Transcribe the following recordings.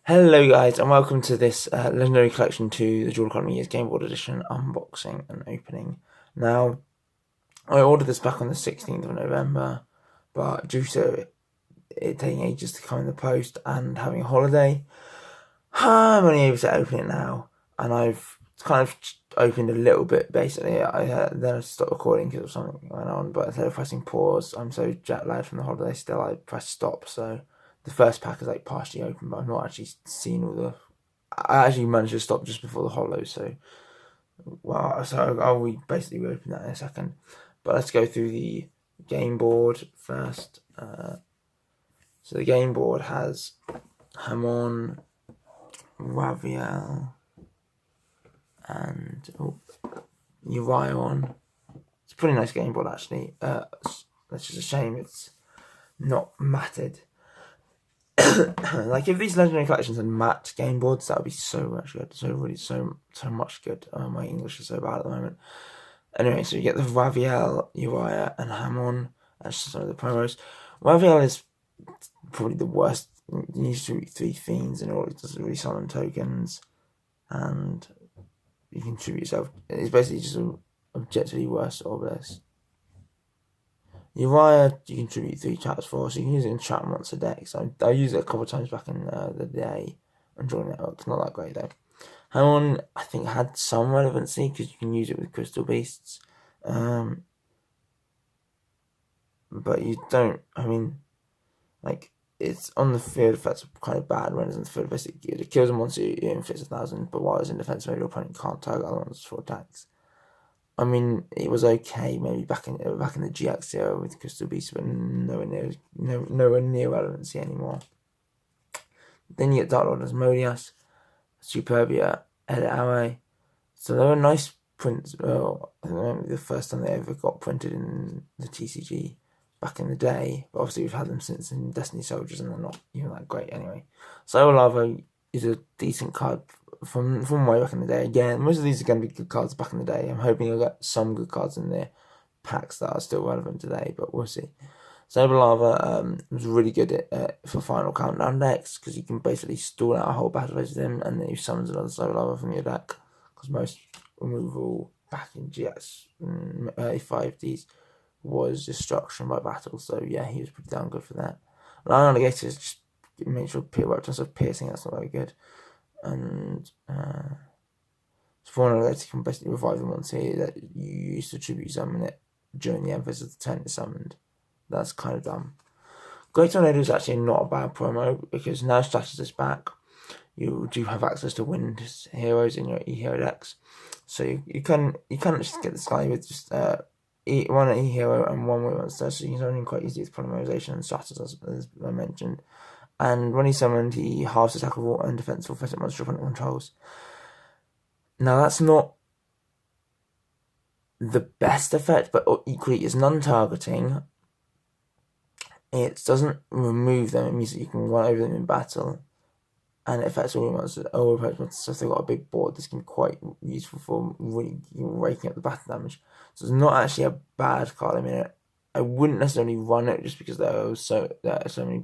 Hello guys and welcome to this Legendary Collection 2, the Dual Economy Years Game Board Edition unboxing and opening. Now, I ordered this back on the 16th of November, but due to it taking ages to come in the post and having a holiday, I'm only able to open it now, and I've kind of opened a little bit basically. Then I stopped recording because something went on, but instead of pressing pause, I'm so jet lagged from the holiday still, I pressed stop, so the first pack is like partially open, but I've not actually seen all the... I actually managed to stop just before the holo, so I'll basically open that in a second. But let's go through the game board first. So the game board has Hamon, Raviel, and Urion. It's a pretty nice game board actually. It's just a shame it's not matted. Like if these legendary collections had matte game boards, that would be so much good. So much good. My English is so bad at the moment. Anyway, so you get the Raviel, Uriah, and Hamon. That's just some of the promos. Raviel is probably the worst. You need to tribute 3 fiends in order to resummon tokens, and you can tribute yourself. It's basically just an objectively worse Obelisk. Uriah, you can tribute 3 traps for, so you can use it in trap monster decks. I used it a couple of times back in the day on Joint Network. It's not that great though. Hamon, I think, had some relevancy because you can use it with Crystal Beasts. But you don't, I mean, like, it's on the field effects kind of bad when it's in the field effects. It kills a monster, it inflicts 1,000, but while it's in defense mode, your opponent can't target other monsters for attacks. I mean, it was okay maybe back in the GX era with Crystal Beast, but nowhere near relevancy anymore. Then you get Dark Lord Asmodeus, Superbia, Elitaue. So they were nice prints. Well, I remember the first time they ever got printed in the TCG back in the day. But obviously we've had them since in Destiny Soldiers, and they're not even that great anyway. Solar Lava is a decent card from way back in the day. Again, most of these are going to be good cards back in the day. I'm hoping you'll get some good cards in there, packs that are still relevant today, but we'll see. Solar Lava was really good for Final Countdown decks, because you can basically stall out a whole battle phase with him, and then you summons another Solar Lava from your deck, because most removal back in GX early 5Ds was destruction by battle, so yeah, he was pretty damn good for that. Lion Alligator is just make sure in terms of piercing, that's not very good. And Spawn Alligator can basically revive the monster that you used to tribute summon it during the end phase of the turn it's summoned. That's kind of dumb. Great Tornado is actually not a bad promo, because now Stratus is back. You do have access to wind heroes in your E-Hero decks. So you can just get this guy with just one E-Hero and one Wind Monster, so you can summon him quite easily with Polymerization and Stratus, as I mentioned. And when he's summoned, he halves attack of water and defense for physical monster opponent controls. Now that's not the best effect, but equally it's non-targeting. It doesn't remove them, it means that you can run over them in battle. And it affects all monsters, all opponents. So if they've got a big board, this can be quite useful for really raking up the battle damage. So it's not actually a bad card. I mean, I wouldn't necessarily run it just because there are so many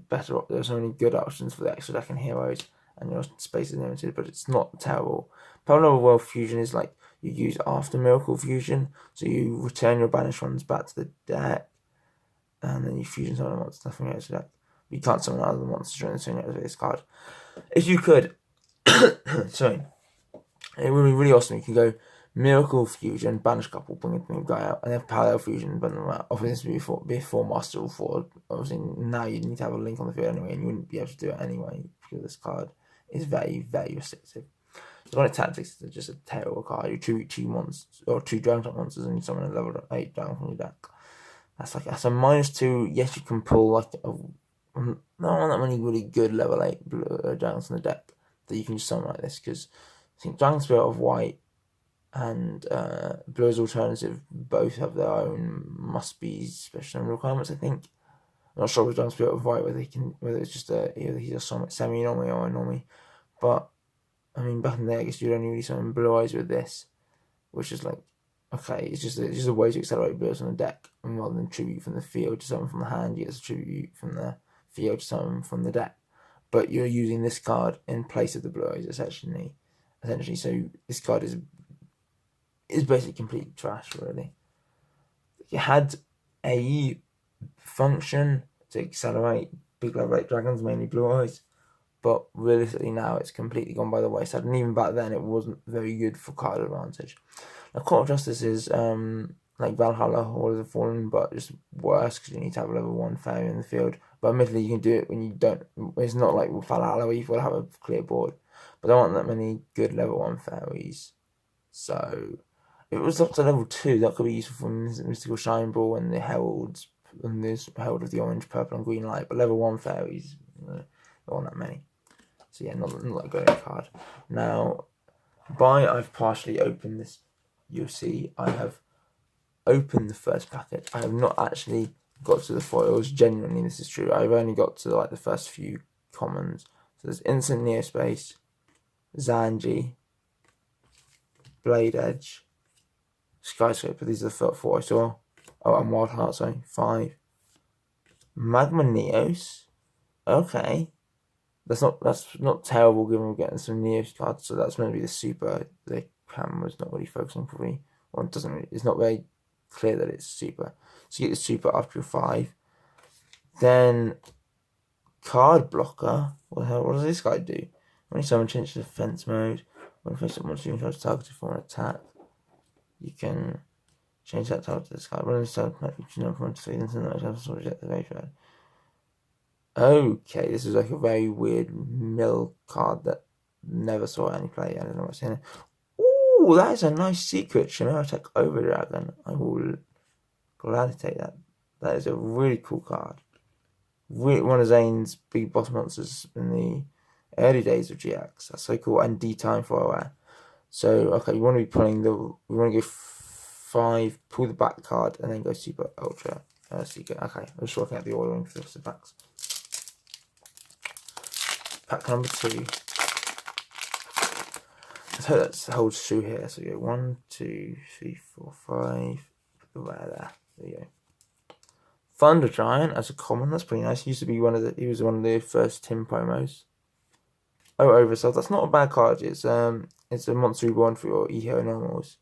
good options for the extra deck and heroes, and your space is limited. But it's not terrible. Parallel World Fusion is like you use after Miracle Fusion, so you return your banished ones back to the deck, and then you fusion some of the monsters from your extra deck. You can't summon other monsters during the turn with this card. If you could, sorry, it would be really awesome. You can go Miracle Fusion, Banish Couple, bring a new guy out, and then Parallel Fusion, bring them out. Obviously, before Master or Forward. Obviously, now you need to have a link on the field anyway, and you wouldn't be able to do it anyway, because this card is very, very restrictive. So when it tactics, it's just a terrible card. You tribute 2 monsters, or 2 Dragon monsters, and you summon a level 8 down from your deck. That's a -2. Yes, you can pull like not that many really good level 8 dragons in the deck that you can just summon like this, because I think Dragon Spirit of White and Blue's Alternative both have their own must-be special requirements, I think. I'm not sure with Dragon Spirit of White whether it's just either he's a semi-normie or a normie, but I mean, back in the day, I guess you'd only really summon Blue Eyes with this, which is like, okay, it's just a way to accelerate Blues on the deck, and rather than tribute from the field to summon from the hand, you get to tribute from the field to summon from the deck. but you're using this card in place of the Blue Eyes, essentially. So this card is basically complete trash, really. It had a function to accelerate big level 8 dragons, mainly Blue Eyes, but realistically now it's completely gone by the wayside, and even back then it wasn't very good for card advantage. Now, Court of Justice is like Valhalla, Hall of the Fallen, but just worse because you need to have a level 1 fairy in the field. But admittedly, you can do it when you don't. It's not like Valhalla where you've got to have a clear board. But there aren't that many good level 1 fairies. So, if it was up to level 2, that could be useful for Mystical Shine Ball and the Heralds, and this Herald of the Orange, Purple, and Green Light. But level 1 fairies, there aren't that many. So, yeah, not a great card. Now, I've partially opened this. You'll see I have opened the first packet. I have not actually got to the foils. Genuinely, this is true. I've only got to like the first few commons. So there's Instant Neospace, Zanji, Blade Edge, Skyscraper. These are the 4 I saw. Oh, and Wild Heart, sorry. 5. Magma Neos. Okay. That's not terrible given we're getting some Neos cards, so that's going to be the super. The camera's not really focusing probably. Or it doesn't really, it's not very clear that it's super. So you get the super after your 5. Then Card Blocker. What the hell? What does this guy do? When someone changes to defense mode, when face up monster you can targeted for an attack, you can change that target to this card. When it's targeted, you can jump from 3 then send that to reject the very bad. Okay, this is like a very weird mill card that never saw any play. I don't know what's in it. Ooh, that is a nice secret. Chimera Attack Overdragon. I will gladly take that. That is a really cool card. One of Zane's big boss monsters in the early days of GX. That's so cool. And D-Time for aware. So, okay, we want to go 5, pull the back card, and then go Super Ultra Secret. Okay, I'm just working out the ordering for the packs. Pack number 2. So that's the whole shoe here. So you go 1, 2, 3, 4, 5. Put the rare there. There you go. Thunder Giant as a common. That's pretty nice. He used to be he was one of the first Tim promos. Oh, Oversoul. That's not a bad card. It's a monster reborn for your E-Hero normals.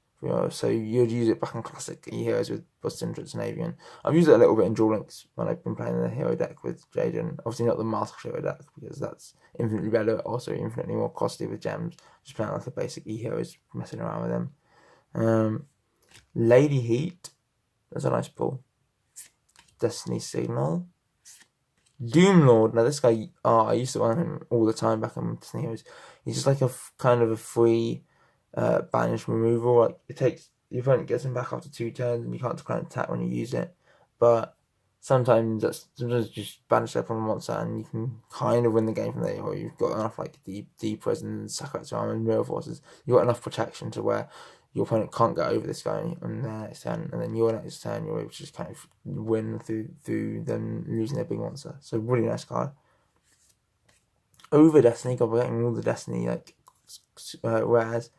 So you'd use it back in classic E-Heroes with Bust Entrance and Avian. I've used it a little bit in Duel Links when I've been playing the hero deck with Jaden. Obviously not the Mask Hero deck because that's infinitely better, also infinitely more costly with gems. Just playing like a basic E-Heroes, messing around with them. Lady Heat. That's a nice pull. Destiny Signal. Doomlord. Now this guy, I used to run him all the time back in Destiny Heroes. He's just like a kind of a free banish removal. Like your opponent gets him back after 2 turns, and you can't decline attack when you use it. But sometimes just banish up on a monster, and you can kind of win the game from there. Or you've got enough like deep Prison, Sakuretsu Armor, and Mirror Forces. You've got enough protection to where your opponent can't get over this guy on their next turn, and then your next turn you're able to just kind of win through them losing their big monster. So really nice card. Over Destiny, God, we're getting all the Destiny like rares.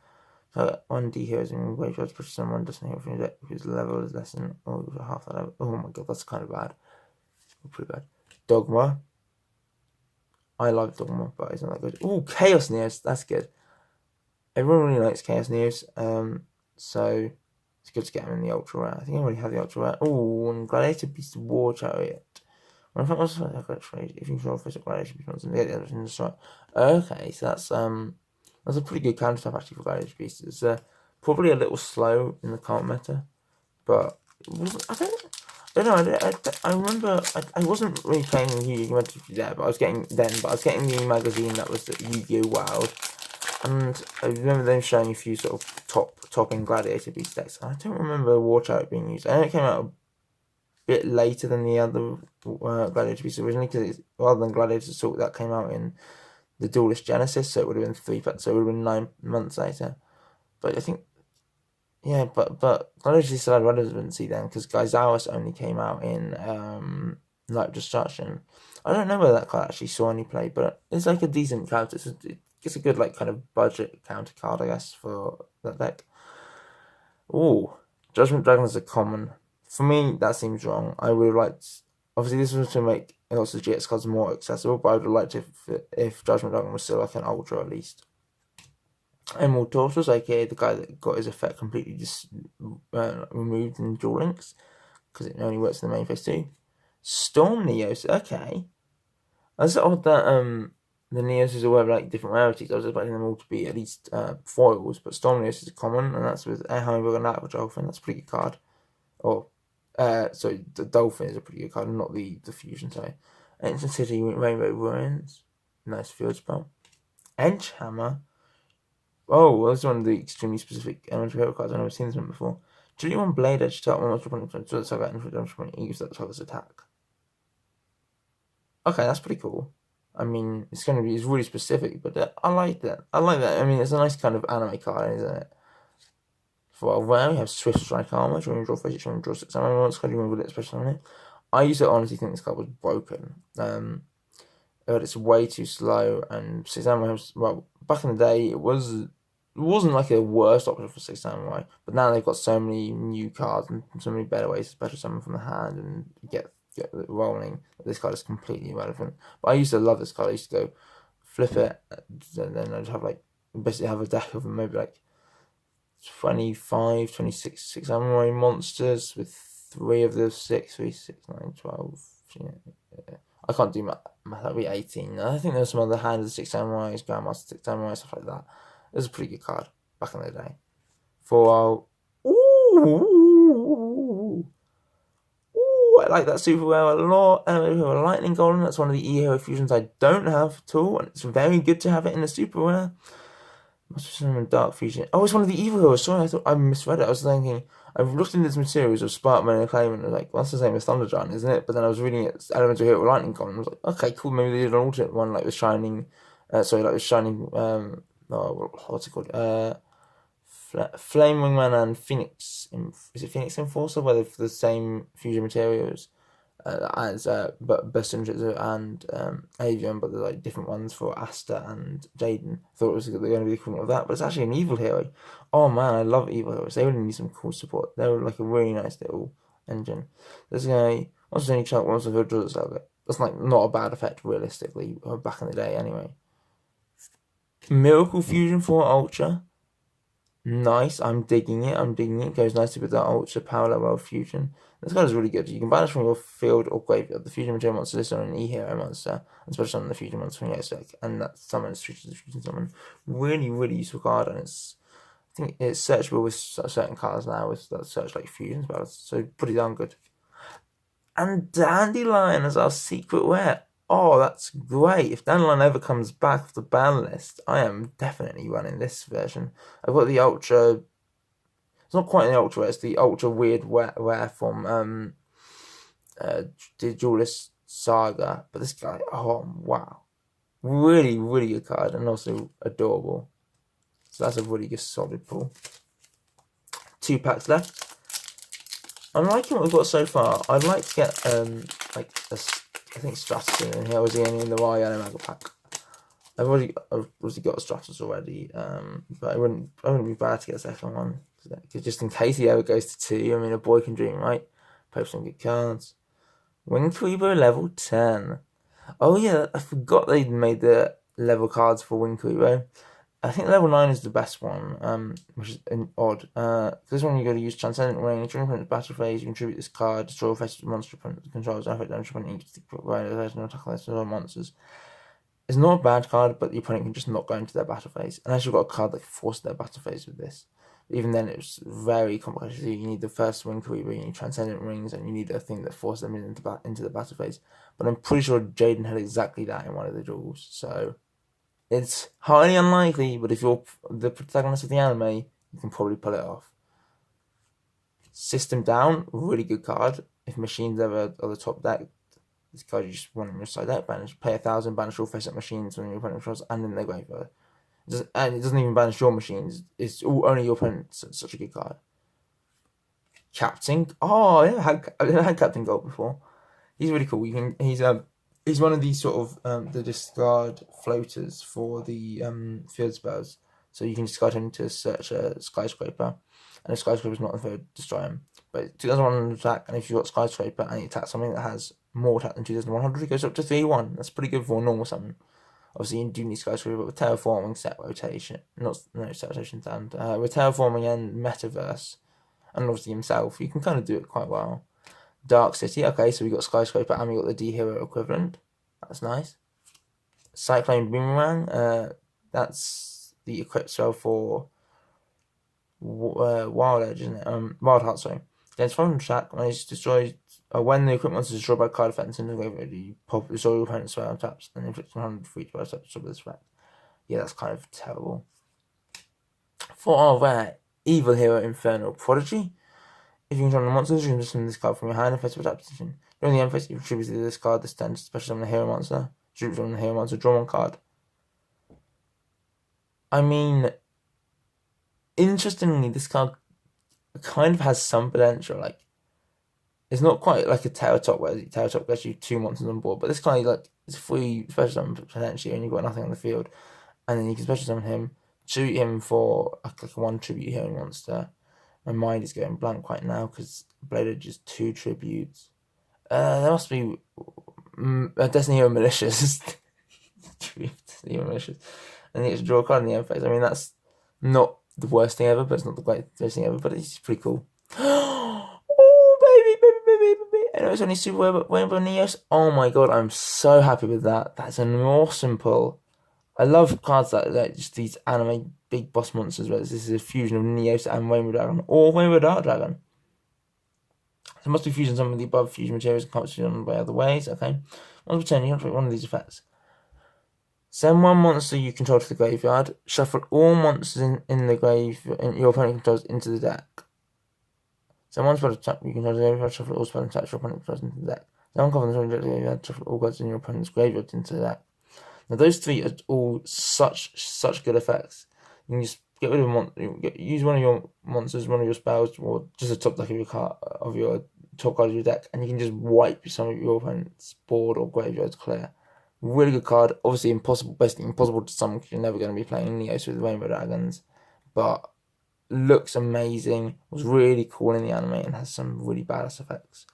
So 1 D heroes in Wage Rods push someone Destiny hero from your deck whose level is less than half that level. Oh my god, that's kind of bad. Pretty bad. Dogma. I love Dogma, but it's not that good. Oh, Chaos Neos, that's good. Everyone really likes Chaos Neos, so it's good to get them in the Ultra Rare. I think I already have the Ultra Rare. Oh, and Gladiator Beast War Chariot. When I think I was like, if you control physical Gladiator Beast, get the other in the strike. Okay, so that's a pretty good counter type actually for Gladiator Beast. It's probably a little slow in the current meta, but I don't know. I remember I wasn't really playing Yu-Gi-Oh! There, but I was getting the magazine that was the Yu-Gi-Oh! Wild. And I remember them showing a few sort of top-end Gladiator Beast decks. I don't remember War Chariot being used. I know it came out a bit later than the other Gladiator Beasts originally, because rather than Gladiator Assault, that came out in the Duelist Genesis, so it would have been 3 so it would have been 9 months later. But I think, yeah, but Gladiator still had relevancy then, because Gaizaris only came out in Night of Destruction. I don't know whether that card actually saw any play, but it's like a decent counter. It's a good like kind of budget counter card, I guess, for that deck. Ooh, Judgment Dragon is a common. For me, that seems wrong. I would have liked. Obviously, this was to make and also the GX cards are more accessible, but I would have liked if Judgment Dragon was still like an Ultra at least. Emerald Tortoise, aka the guy that got his effect completely just removed in Duel Links, because it only works in the main phase too. Storm Neos, okay. It's odd that the Neos all have like different rarities. I was expecting them all to be at least foils, but Storm Neos is common, and that's with Air Hummingbird and Aqua Dolphin. That's a pretty good card. Or so the Dolphin is a pretty good card, not the fusion. Sorry. Ancient City Rainbow Ruins, nice field spell. Edgehammer. Oh, that's one of the extremely specific elementary hero cards. I've never seen this one before. Judy one Blade Edge start one monster point to the target and redemption point use that target's attack. Okay, that's pretty cool. I mean, it's really specific, but I like that. I like that. I mean, it's a nice kind of anime card, isn't it? For a while, we have Swift Strike Armor, which when you draw face, you draw 6 armor once, card you remove it, especially on it. I used to honestly think this card was broken. But it's way too slow, and 6 armor well, back in the day, it wasn't like a worst option for 6 samurai, but now they've got so many new cards and so many better ways to special summon from the hand and get it rolling. This card is completely irrelevant. But I used to love this card. I used to go flip it, and then I'd have basically have a deck of maybe 25, 26 6 samurai monsters with 3 of the 6, 3, 6, 9, 12. I can't do math. That'd be 18. I think there's some other hand of the 6 samurais, Grandmaster 6 samurai, stuff like that. It was a pretty good card back in the day. I like that super rare a lot. Lightning Golem, that's one of the E-Hero fusions I don't have at all, and it's very good to have it in the super rare. Must be some Dark Fusion. Oh, it's one of the Evil Heroes. Sorry, I thought I misread it. I was thinking, I've looked into this materials of Sparkman and Acclaim, and I was like, well, that's the same as Thunder Giant, isn't it? But then I was reading it, Elemental Hero Lightning Golem, and I was like, okay, cool, maybe they did an alternate one, like the Shining, what's it called? Flame Wingman and Phoenix. Is it Phoenix Enforcer? Where they're the same fusion materials as Bessinjitsu and Avian, but they're different ones for Asta and Jaden. Thought it was going to be the equivalent of that, but it's actually an Evil Hero. Oh man, I love Evil Heroes. They really need some cool support. They were a really nice little engine. There's a guy, once any chunk, once who draws Saga. That's not a bad effect realistically, back in the day anyway. Miracle Fusion for Ultra. Nice, I'm digging it. It goes nicely with that Ultra Parallel World Fusion. This card is really good. You can banish from your field or graveyard the fusion material monster listed on an E-Hero monster, and special summon the fusion monster from your deck, and that summon is treated as a fusion summon. Really, really useful card, and I think it's searchable with certain cards now with that search fusion spells, so pretty darn good. And Dandelion as our secret rare. Oh, that's great. If Dandelion ever comes back off the ban list, I am definitely running this version. I've got the Ultra. It's not quite the Ultra, it's the Ultra Weird Rare from the Duelist Saga. But this guy, oh, wow. Really, really good card, and also adorable. So that's a really good solid pull. 2 packs left. I'm liking what we've got so far. I'd like to get I think Stratus in here. Was the only in the Ryan Mega pack. I've already got a Stratus already, but it wouldn't be bad to get a second one, because just in case he ever goes to 2, I mean, a boy can dream, right? Post some good cards. Winkweeper level 10. Oh yeah, I forgot they'd made the level cards for Winkweeper. I think level 9 is the best one, which is odd. This one you got to use Transcendent Ring, during opponent's battle phase, you contribute this card, destroy a face monster opponent controls, affect damage opponent, you can provide no attack list on monsters. It's not a bad card, but the opponent can just not go into their battle phase. Unless you've got a card that can force their battle phase with this. Even then, it's very complicated. You need the first Winkweeper, you need Transcendent Rings, and you need a thing that forces them into the battle phase. But I'm pretty sure Jaden had exactly that in one of the duels, so it's highly unlikely, but if you're the protagonist of the anime, you can probably pull it off. System Down, really good card. If Machines ever are the top deck, this card you just want in your side deck, pay 1,000, banish all face-up Machines when your opponent controls, and in their graveyard. And it doesn't even banish your Machines, it's only your opponent's such a good card. Captain, I've never had Captain Gold before. He's really cool. He's one of these sort of the discard floaters for the field spells. So you can discard him to search a Skyscraper, and if Skyscraper is not on the field, destroy him. But 2100 attack, and if you've got Skyscraper and you attack something that has more attack than 2100, it goes up to 3-1. That's pretty good for a normal summon. Obviously, you do need Skyscraper, but with Terraforming, Set Rotation, Set Rotation, and with Terraforming and Metaverse, and obviously himself, you can kind of do it quite well. Dark City, okay, so we got Skyscraper and we got the D Hero equivalent. That's nice. Cyclone Boomerang, that's the equip spell for Wild Edge, isn't it? Wild Heart, sorry. Against foreign attack, when it's destroyed, when the equipment is destroyed by card effects in the graveyard, you pop destroy your opponent's spell taps and inflict 100 for each by step to this effect. Yeah, that's kind of terrible. For our rare Evil Hero Infernal Prodigy, if you control the monsters, you can summon this card from your hand in face of attack position. During the end phase, you contribute to this card this turn, special summon the hero monster. Tribute from the hero monster, draw one card. I mean, interestingly, this card kind of has some potential. Like, it's not quite like a Terror Top, where Terror Top gets you 2 monsters on board, but this card, like, is free special summon potentially, and you've got nothing on the field. And then you can special summon him, tribute him for like a 1 tribute hero monster. My mind is going blank right now because Blade Edge is 2 tributes. There must be Destiny Hero Malicious. Destiny Hero Malicious. And you get to draw a card in the end phase. I mean, that's not the worst thing ever, but it's not the greatest thing ever, but it's pretty cool. Oh, baby. And it's only Super Rainbow Neos. Oh my god, I'm so happy with that. That's an awesome pull. I love cards like just these anime big boss monsters where this is a fusion of Neos and Rainbow Dragon, or Rainbow Dark Dragon. So it must be fusion some of the above fusion materials and can't be done by other ways. Okay. Once per turn, you can activate one of these effects. Send one monster you control to the graveyard. Shuffle all monsters in the grave your opponent controls into the deck. Send one spell attack you control to the graveyard. Shuffle all spell attacks your opponent controls into the deck. Send one card from the graveyard. Shuffle all cards in your opponent's graveyard into the deck. Now those 3 are all such good effects. You can just get rid of use one of your monsters, one of your spells, or just the top deck of your top card of your deck, and you can just wipe some of your opponent's board or graveyard clear. Really good card. Obviously basically impossible to summon because you're never going to be playing Neos with Rainbow Dragons, but looks amazing. Was really cool in the anime and has some really badass effects.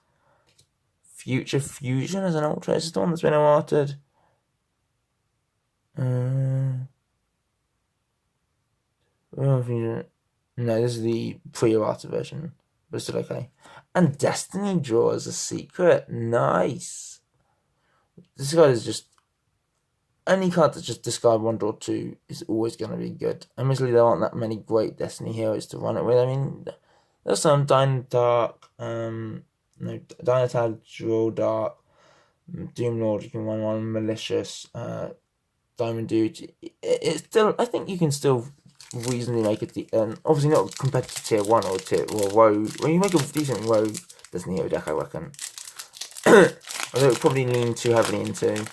Future Fusion as an ultra. Is this the one that's been awarded? No, this is the pre-errata version, but still okay. And Destiny Draw as a secret. Nice. This card is just any card that just discard 1, draw 2 is always going to be good. Admittedly, there aren't that many great Destiny heroes to run it with. I mean, there's some Dynadark, Dynatad, Draw Dark, Doom Lord. You can run one Malicious. Diamond Dude, it's still. I think you can still reasonably make it. Obviously not competitive tier 1 or rogue. When you make a decent rogue Destiny hero deck, I reckon. Although it would probably lean too heavily into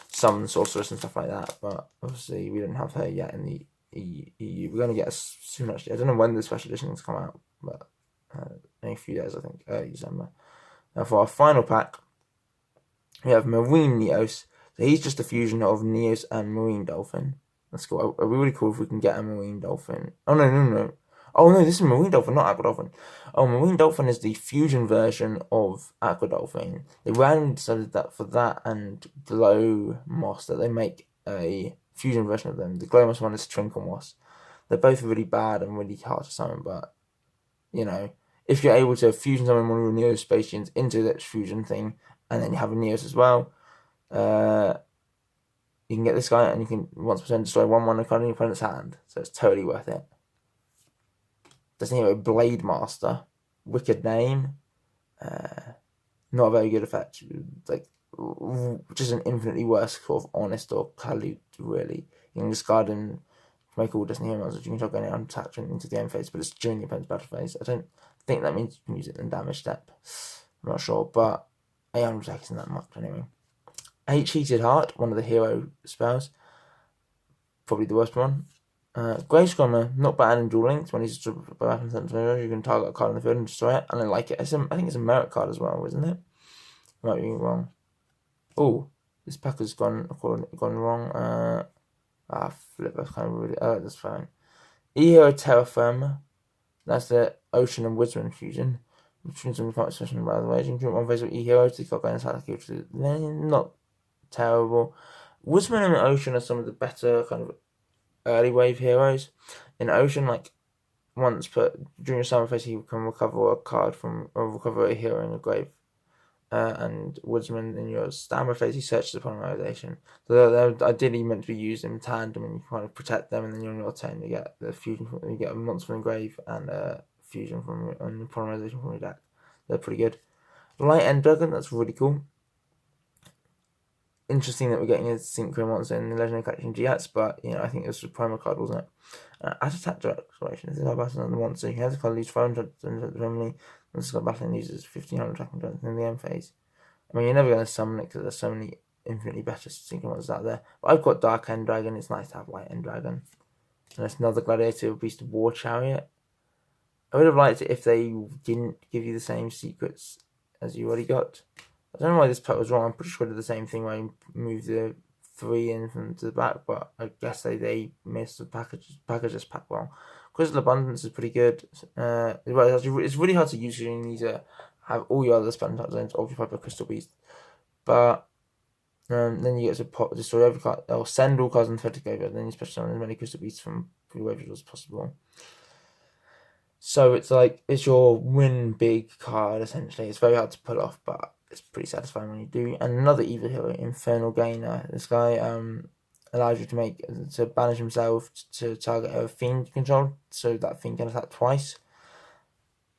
some sorceress and stuff like that. But obviously we don't have her yet in the EU. We're going to get soon actually. I don't know when the special editions come out, but in a few days I think, early December. Now for our final pack, we have Marine Neos. So he's just a fusion of Neos and Marine Dolphin. That's cool. It'd be really cool if we can get a Marine Dolphin. Oh, no. Oh, no, this is Marine Dolphin, not Aqua Dolphin. Oh, Marine Dolphin is the fusion version of Aqua Dolphin. They randomly decided that for that and Glow Moss, that they make a fusion version of them. The Glow Moss one is Trinkle Moss. They're both really bad and really hard to summon, but, you know, if you're able to fusion summon one of your Neos Spacians into that fusion thing, and then you have a Neos as well, you can get this guy and you can once per turn destroy 1/1 card in your opponent's hand. So it's totally worth it. Doesn't have a Blade Master. Wicked name. Not a very good effect. Like, just an infinitely worse sort of Honest or Kalut, really. You can discard and make all Destiny Hero monsters. You can try going out and attack into the end phase, but it's during the opponent's battle phase. I don't think that means you can use it in damage step. I'm not sure, but 800 attack isn't that much anyway. Heated Heart, one of the hero spells. Probably the worst one. Grave Scrummer, not bad in Duel Links. When he's by weapon center, you can target a card in the field and destroy it. And I like it. I think it's a merit card as well, isn't it? Might be wrong. Oh, this pack has gone wrong. Flip, that's kind of really. Oh, that's fine. E-Hero Terra Firma. That's the Ocean and Woodsman fusion. Which means I'm quite special, by the way. You can one phase with E-Heroes. They've got going inside like which is not terrible. Woodsman and Ocean are some of the better kind of early wave heroes. In Ocean, like once during your summer phase, you can recover a card from or recover a hero in your grave. And Woodsman in your standby phase, he searches the polymerization. So they're ideally meant to be used in tandem, and you kind of protect them. And then on your turn, you get the fusion. You get a monster from the grave and a fusion from and the polymerization from your deck. They're pretty good. Light End Dragon, that's really cool. Interesting that we're getting a synchro monster in the Legendary Collection GX, but I think it was a promo card, wasn't it? At Attack Direction, this is our battle on the monster. You have to card lose 500 remedy. This is got battle and uses 1500 attacking strength in the end phase. I mean, you're never going to summon it because there's so many infinitely better synchro monsters out there. But I've got Dark End Dragon. It's nice to have Light End Dragon. And it's another Gladiator Beast of War Chariot. I would have liked it if they didn't give you the same secrets as you already got. I don't know why this pack was wrong. I'm pretty sure I did the same thing where I moved the 3 in from to the back, but I guess they missed the packages pack wrong. Crystal Abundance is pretty good. It's really hard to use. You need to have all your other spell type zones occupied by Crystal Beast. But then you get to destroy every card, or send all cards in the field over, then you special summon as many Crystal Beasts from your waves as possible. So it's like, it's your win big card, essentially. It's very hard to pull off, but it's pretty satisfying when you do. And another evil hero, Infernal Gainer. This guy allows you to banish himself to target a fiend control, so that fiend can attack twice,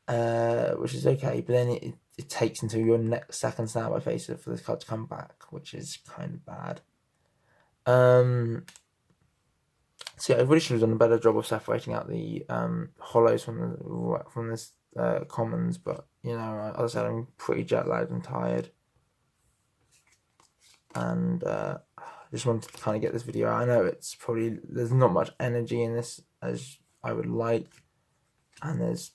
which is okay. But then it takes until your next second standby phase for this card to come back, which is kind of bad. So yeah, I really should have done a better job of separating out the hollows from this commons, but as I said, I'm pretty jet lagged and tired, and I just wanted to kind of get this video out. I know there's not much energy in this as I would like, and there's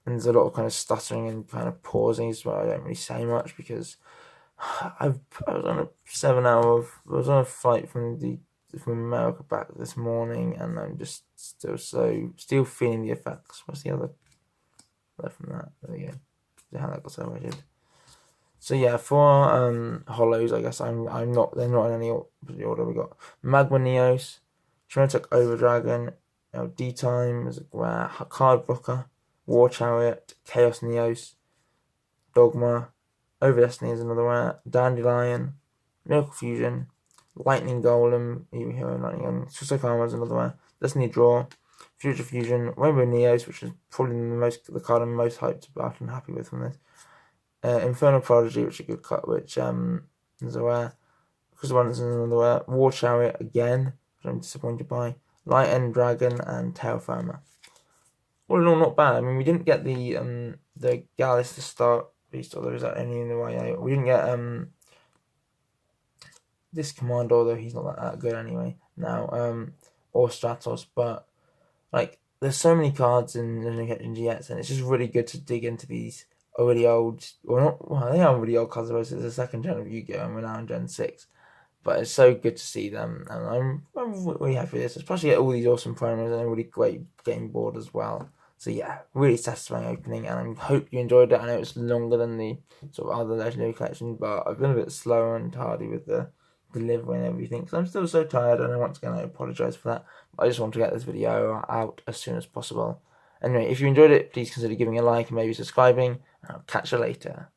a lot of kind of stuttering and kind of pausing, so I don't really say much because I was on a flight from America back this morning, and I'm just still feeling the effects. What's the other left from that? There we go. How that got separated. So yeah, for hollows, I guess they're not in any order. We got Magma Neos, Traumatic Overdragon, D-Time is a rare, Card Blocker, War Chariot, Chaos Neos, Dogma, Over Destiny is another rare, Dandelion, Miracle Fusion, Lightning Golem, even Hero Lightning Golem, Suicide Karma is another one, Destiny Draw, Future Fusion, Rainbow Neos, which is probably the card I'm most hyped about and happy with from this. Infernal Prodigy, which is a good card, which is a rare. Crystal Abundance is another rare. War Chariot again, which I'm disappointed by. Light End Dragon and Terra Firma. All in all, not bad. I mean, we didn't get the Gallus to start beast, although is that any in the way? We didn't get this Commander, although he's not that good anyway now, or Stratos, but like there's so many cards in Legendary Collection GX, and it's just really good to dig into these already old, they are really old cards. It's the second gen of Yu-Gi-Oh, and we're now in Gen 6, but it's so good to see them, and I'm really happy with this, especially get all these awesome promos and a really great game board as well. So yeah, really satisfying opening, and I hope you enjoyed it. I know it's longer than the sort of other Legendary Collection, but I've been a bit slower and tardy with the delivery and everything, because I'm still so tired, and once again I apologise for that, but I just want to get this video out as soon as possible. Anyway, if you enjoyed it, please consider giving a like and maybe subscribing, and I'll catch you later.